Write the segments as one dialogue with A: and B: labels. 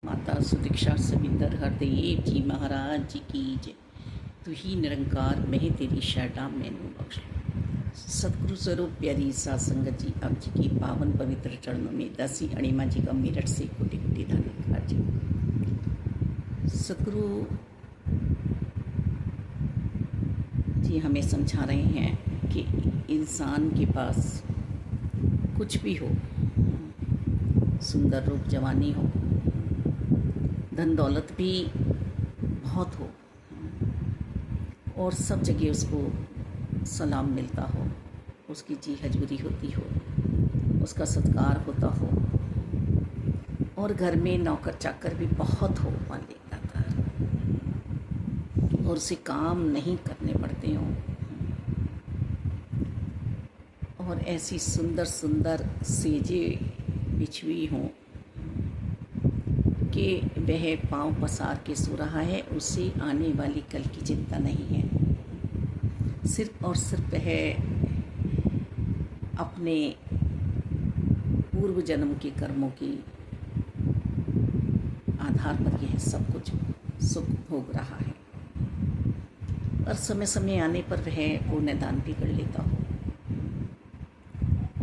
A: माता सुदीक्षा सविंदर हरदेव जी महाराज जी की जय। तू ही निरंकार मैं तेरी शरणा मैनू बख्श। सतगुरु स्वरूप प्यारी सात संगत जी, आप जी की पावन पवित्र चरणों में दासी अणिमा जी का मेरठ से कोटि कोटि धन्यवाद जी। सतगुरु जी हमें समझा रहे हैं कि इंसान के पास कुछ भी हो, सुंदर रूप जवानी हो, धन दौलत भी बहुत हो और सब जगह उसको सलाम मिलता हो, उसकी जी हजूरी होती हो, उसका सत्कार होता हो और घर में नौकर चाकर भी बहुत हो, मान लेता और उसे काम नहीं करने पड़ते हों और ऐसी सुंदर सुंदर सेजे बिछवी हों कि वह पांव पसार के सो रहा है, उसे आने वाली कल की चिंता नहीं है। सिर्फ और सिर्फ वह अपने पूर्व जन्म के कर्मों के आधार पर यह सब कुछ सुख भोग रहा है और समय समय आने पर वह पुण्यदान भी कर लेता हो।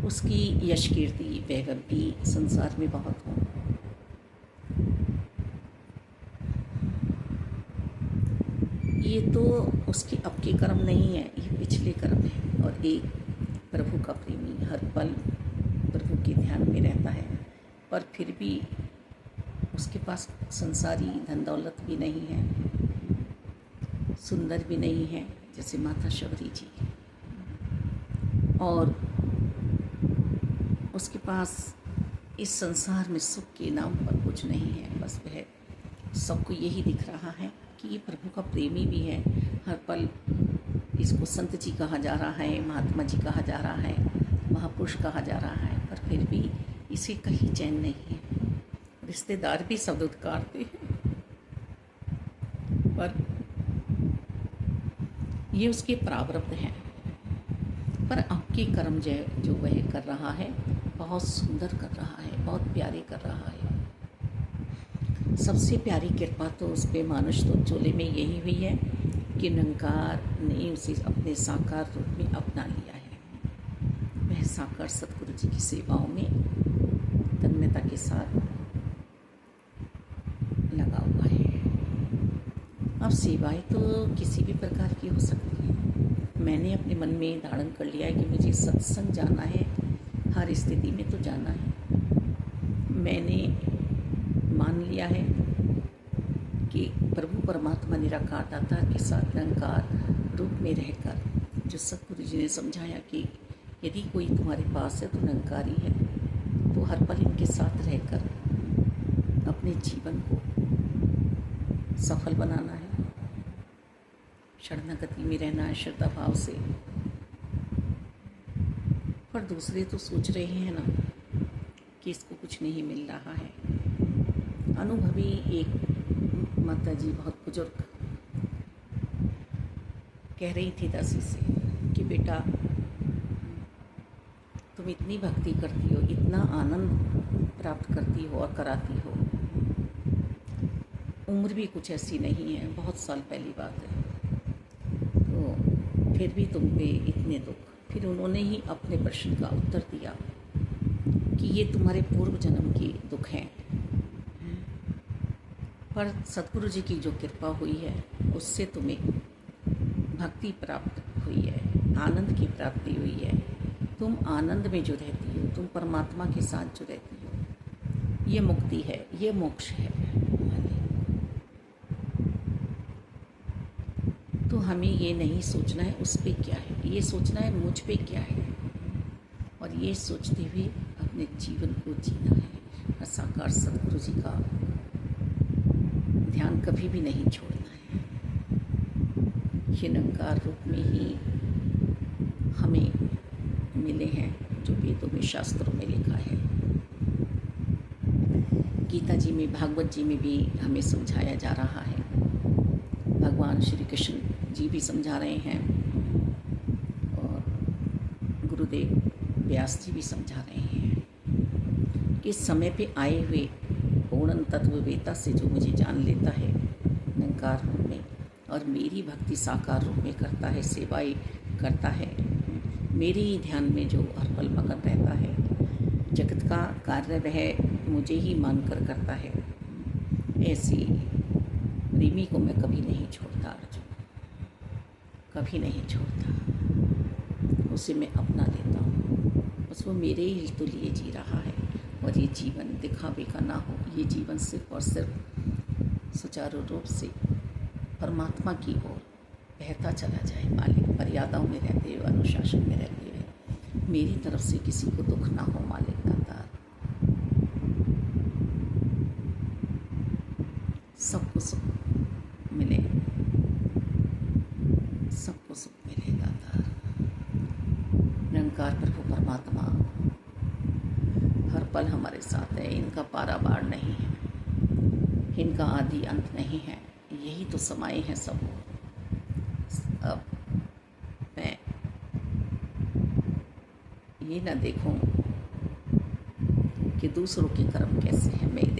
A: उसकी यश कीर्ति वैभव भी संसार में बहुत हो। ये तो उसके अब के कर्म नहीं है, ये पिछले कर्म है। और एक प्रभु का प्रेमी हर पल प्रभु के ध्यान में रहता है, पर फिर भी उसके पास संसारी धन दौलत भी नहीं है, सुंदर भी नहीं है जैसे माता शबरी जी, और उसके पास इस संसार में सुख के नाम पर कुछ नहीं है। बस वह सबको यही दिख रहा है कि ये प्रभु का प्रेमी भी है। हर पल इसको संत जी कहा जा रहा है, महात्मा जी कहा जा रहा है, महापुरुष कहा जा रहा है, पर फिर भी इसे कहीं चैन नहीं है। रिश्तेदार भी शब्द उद्कारते हैं, पर ये उसके प्रारब्ध हैं। पर आपके कर्म जो वह कर रहा है बहुत सुंदर कर रहा है, बहुत प्यारे कर रहा है। सबसे प्यारी कृपा तो उस पे मानुष तो चोले में यही हुई है कि निरंकार ने उसे अपने साकार रूप में अपना लिया है। वह साकार सतगुरु जी की सेवाओं में तन्मयता के साथ लगा हुआ है। अब सेवाएं तो किसी भी प्रकार की हो सकती हैं। मैंने अपने मन में धारण कर लिया है कि मुझे सत्संग जाना है, हर स्थिति में तो जाना है। मैंने मान लिया है कि प्रभु परमात्मा निराकार दाता के साथ निरंकार रूप में रहकर, जो सतगुरु जी ने समझाया कि यदि कोई तुम्हारे पास है तो निरंकारी है, तो हर पल इनके साथ रहकर अपने जीवन को सफल बनाना है, शरणागति में रहना है श्रद्धा भाव से। पर दूसरे तो सोच रहे हैं ना कि इसको कुछ नहीं मिल रहा है। अनुभवी एक माता जी बहुत बुजुर्ग कह रही थी दासी से कि बेटा तुम इतनी भक्ति करती हो, इतना आनंद प्राप्त करती हो और कराती हो, उम्र भी कुछ ऐसी नहीं है, बहुत साल पहली बात है, तो फिर भी तुम पे इतने दुख। फिर उन्होंने ही अपने प्रश्न का उत्तर दिया कि ये तुम्हारे पूर्व जन्म के दुख हैं, पर सतगुरु जी की जो कृपा हुई है उससे तुम्हें भक्ति प्राप्त हुई है, आनंद की प्राप्ति हुई है। तुम आनंद में जो रहती हो, तुम परमात्मा के साथ जो रहती हो, ये मुक्ति है, ये मोक्ष है। तो हमें ये नहीं सोचना है उस पे क्या है, ये सोचना है मुझ पे क्या है, और ये सोचते हुए अपने जीवन को जीना है। और साकार सतगुरु जी का ध्यान कभी भी नहीं छोड़ना है। ये निरंकार रूप में ही हमें मिले हैं जो वेदों में शास्त्रों में लिखा है। गीता जी में, भागवत जी में भी हमें समझाया जा रहा है। भगवान श्री कृष्ण जी भी समझा रहे हैं और गुरुदेव व्यास जी भी समझा रहे हैं कि समय पे आए हुए हो पूर्ण तत्व वेता से जो मुझे जान लेता है निरंकार रूप में, और मेरी भक्ति साकार रूप में करता है, सेवाएं करता है, मेरे ही ध्यान में जो हर पल मगन रहता है, जगत का कार्य वह मुझे ही मानकर करता है, ऐसी प्रेमी को मैं कभी नहीं छोड़ता अर्जुन, कभी नहीं छोड़ता। उसे मैं अपना लेता हूँ, बस वो मेरे ही तो लिए जी रहा है। और ये जीवन दिखावे का ना हो, ये जीवन सिर्फ और सिर्फ सुचारू रूप से परमात्मा की ओर बहता चला जाए मालिक, मर्यादाओं में रहते हुए, अनुशासन में रहते हुए, मेरी तरफ से किसी को दुख ना हो मालिक दाता। सबको सुख मिले, सबको सुख मिले दाता। निरंकार प्रभु परमात्मा हर पल हमारे साथ है, इनका पारावार नहीं है, इनका आदि अंत नहीं है, यही तो समाये हैं सब। अब मैं ये ना देखूं कि दूसरों के कर्म कैसे हैं, मैं